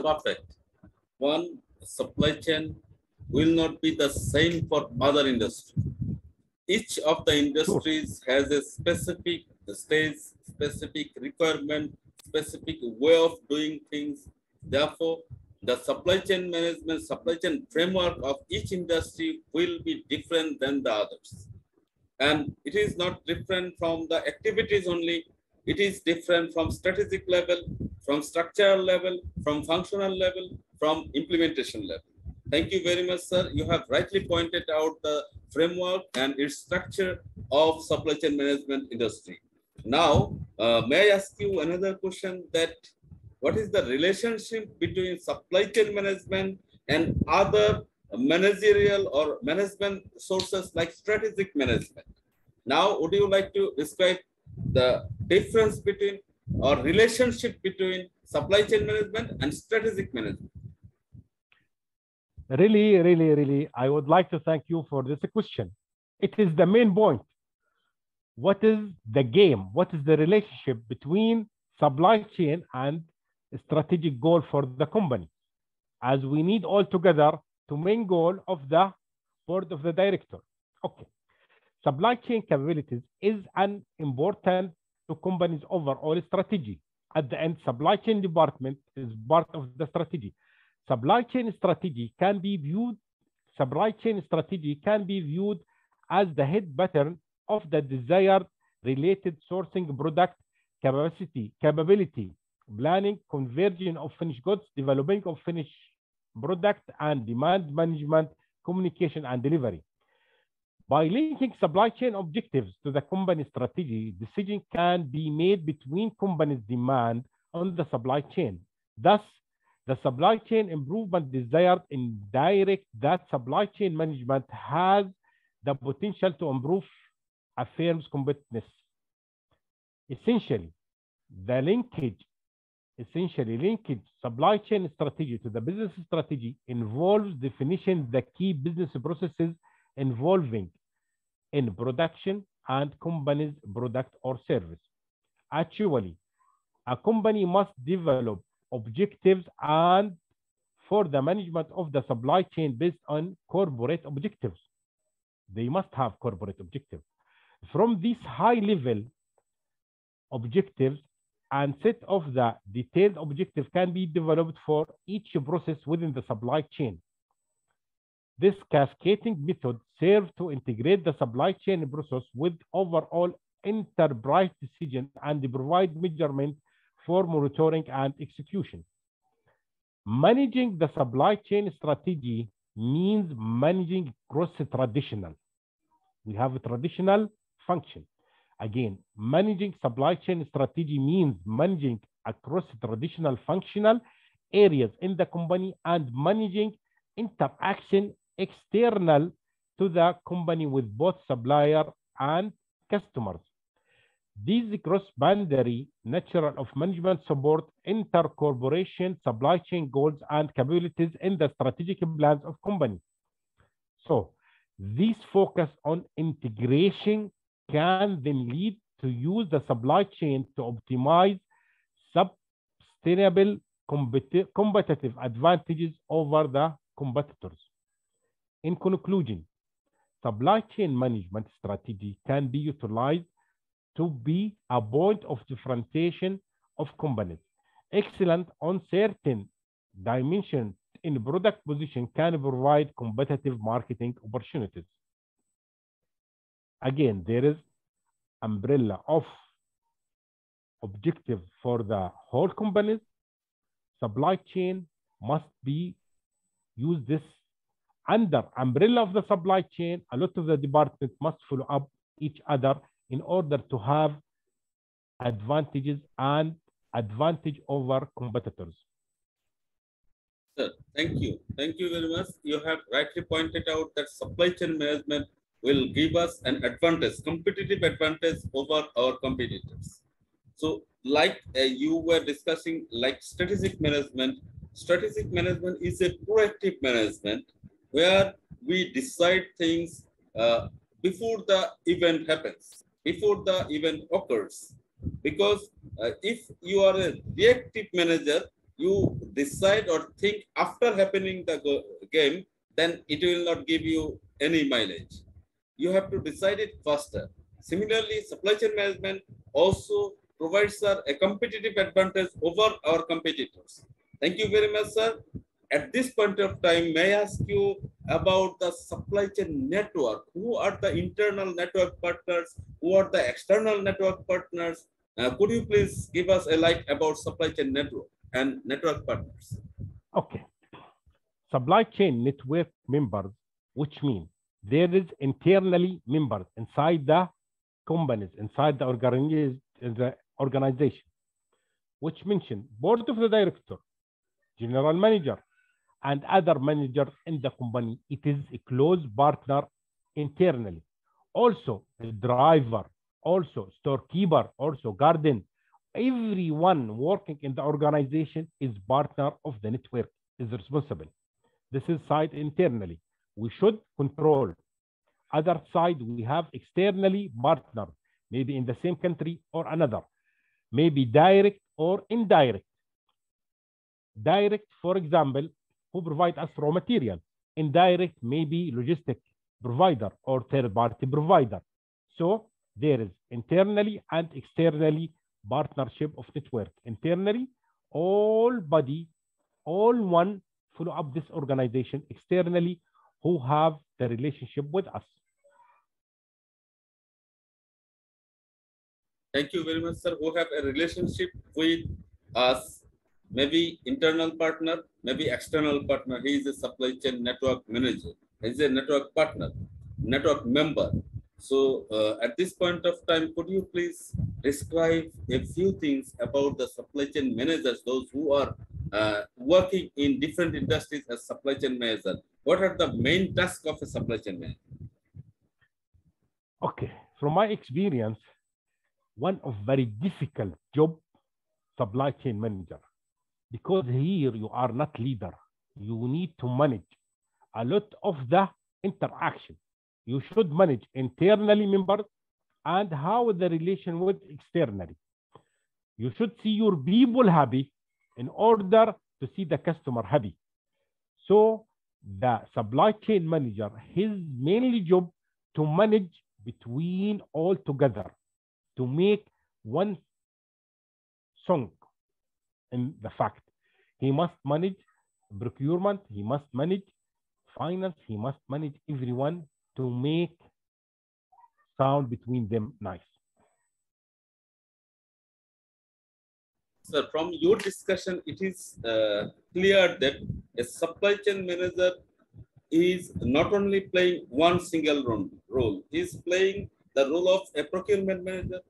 perfect. One supply chain will not be the same for other industry. Each of the industries has a specific stage, specific requirement, specific way of doing things. Therefore, the supply chain management, supply chain framework of each industry will be different than the others. And it is not different from the activities only. It is different from strategic level, from structural level, from functional level, from implementation level. Thank you very much, sir. You have rightly pointed out the framework and its structure of supply chain management industry. Now, may I ask you another question, that what is the relationship between supply chain management and other managerial or management sources like strategic management? Now, would you like to describe the difference between or relationship between supply chain management and strategic management? Really, I would like to thank you for this question. It is the main point. What is the game? What is the relationship between supply chain and strategic goal for the company? As we need all together to main goal of the board of the director. Okay. Supply chain capabilities is an important to company's overall strategy. At the end, supply chain department is part of the strategy. Supply chain strategy can be viewed as the head pattern of the desired related sourcing product capability, planning, conversion of finished goods, developing of finished product, and demand management, communication, and delivery. By linking supply chain objectives to the company strategy, decision can be made between company's demand on the supply chain. Thus, the supply chain improvement desired in direct that supply chain management has the potential to improve a firm's competitiveness. Essentially, linkage supply chain strategy to the business strategy involves definition the key business processes involving in production and company's product or service. Actually, a company must develop objectives and for the management of the supply chain based on corporate objectives. They must have corporate objectives. From these high-level objectives, and set of the detailed objective can be developed for each process within the supply chain. This cascading method serves to integrate the supply chain process with overall enterprise decision and provide measurement for monitoring and execution. Managing the supply chain strategy means managing cross-traditional. We have a traditional function. Again, managing supply chain strategy means managing across traditional functional areas in the company and managing interaction external to the company with both supplier and customers. These cross-boundary nature of management support inter-corporation supply chain goals and capabilities in the strategic plans of company. So, this focus on integration can then lead to use the supply chain to optimize sustainable competitive advantages over the competitors. In conclusion, supply chain management strategy can be utilized to be a point of differentiation of companies. Excellent on certain dimensions in product position can provide competitive marketing opportunities. Again, there is umbrella of objective for the whole companies. Supply chain must be used this under umbrella of the supply chain. A lot of the departments must follow up each other in order to have advantages and advantage over competitors. Sir, thank you. Thank you very much. You have rightly pointed out that supply chain management will give us an advantage, competitive advantage over our competitors. So like you were discussing, like strategic management is a proactive management where we decide things before the event happens, before the event occurs. Because if you are a reactive manager, you decide or think after happening the game, then it will not give you any mileage. You have to decide it faster. Similarly, supply chain management also provides us a competitive advantage over our competitors. Thank you very much, sir. At this point of time, may I ask you about the supply chain network? Who are the internal network partners? Who are the external network partners? Could you please give us a light about supply chain network and network partners? Okay. Supply chain network members, which means there is internally members inside the companies, inside the organization, which mention board of the director, general manager, and other managers in the company. It is a close partner internally. Also, a driver, also storekeeper, also garden. Everyone working in the organization is partner of the network, is responsible. This is side internally. We should control. Other side, we have externally partner, maybe in the same country or another, maybe direct or indirect. Direct, for example, who provide us raw material. Indirect, maybe logistic provider or third party provider. So there is internally and externally partnership of network. Internally, all body, all one follow up this organization. Externally, who have the relationship with us. Thank you very much, sir. Who have a relationship with us, maybe internal partner, maybe external partner. He is a supply chain network manager. He is a network partner, network member. So at this point of time, could you please describe a few things about the supply chain managers, those who are working in different industries as supply chain manager? What are the main tasks of a supply chain manager? Okay, from my experience, one of very difficult job, supply chain manager, because here you are not leader. You need to manage a lot of the interaction. You should manage internally members and how the relation with externally. You should see your people happy in order to see the customer happy. So the supply chain manager, his mainly job to manage between all together, to make one song. In the fact, he must manage procurement, he must manage finance, he must manage everyone to make sound between them nice. Sir, from your discussion, it is clear that a supply chain manager is not only playing one single role, he is playing the role of a procurement manager,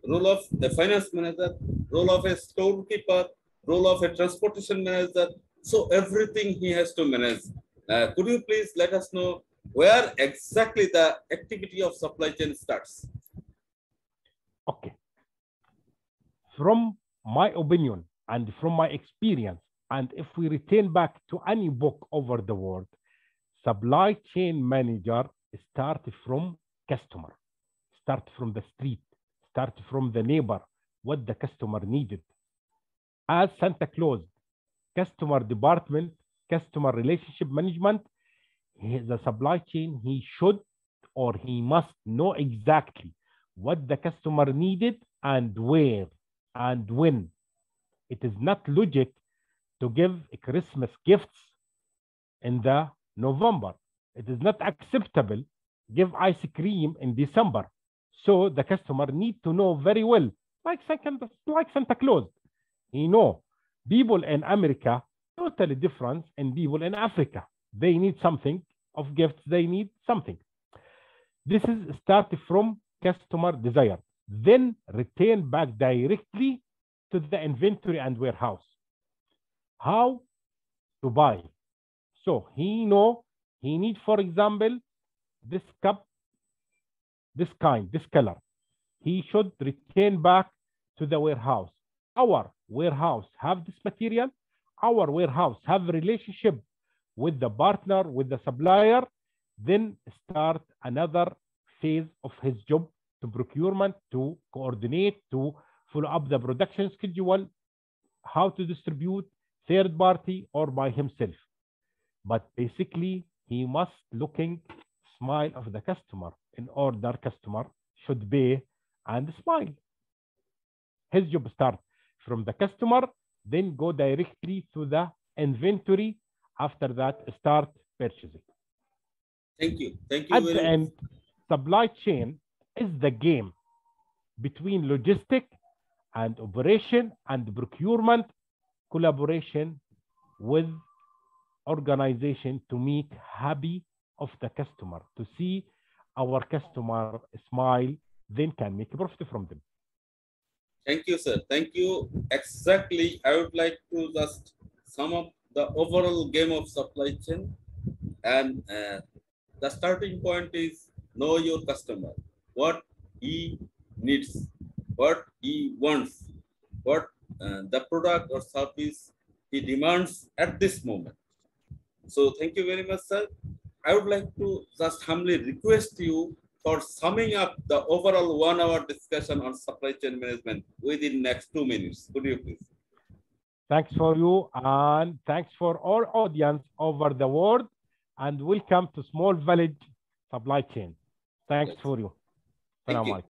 role of a finance manager, role of a storekeeper, role of a transportation manager. So everything he has to manage. Could you please let us know where exactly the activity of supply chain starts? Okay. From my opinion and from my experience, and if we return back to any book over the world, supply chain manager start from customer, start from the street, start from the neighbor, what the customer needed. As Santa Claus, customer department, customer relationship management, the supply chain, he should or he must know exactly what the customer needed and where and when. It is not logic to give Christmas gifts in the November. It is not acceptable give ice cream in December. So the customer need to know very well, like Santa Claus. You know, people in America totally different in people in Africa. They need something of gifts. They need something. This is start from customer desire, then return back directly to the inventory and warehouse. How to buy? So he know he need, for example, this cup, this kind, this color. He should return back to the warehouse. Our warehouse have this material. Our warehouse have a relationship with the partner, with the supplier. Then start another phase of his job to procurement, to coordinate, to follow up the production schedule, how to distribute, third party or by himself. But basically, he must looking smile of the customer in order customer should pay and smile. His job start from the customer, then go directly to the inventory. After that, start purchasing. Thank you. Thank you At very the much. end, supply chain is the game between logistic and operation and procurement collaboration with organization to make happy of the customer, to see our customer smile, then can make profit from them. Thank you, sir. Thank you. Exactly. I would like to just sum up the overall game of supply chain. And the starting point is know your customer, what he needs, what he wants, what the product or service he demands at this moment. So thank you very much, sir. I would like to just humbly request you for summing up the overall 1 hour discussion on supply chain management within next 2 minutes. Could you please? Thanks for you, and thanks for all audience over the world, and welcome to Small Village Supply Chain. Thanks Yes. for you. Thank Assalamu you. alaikum.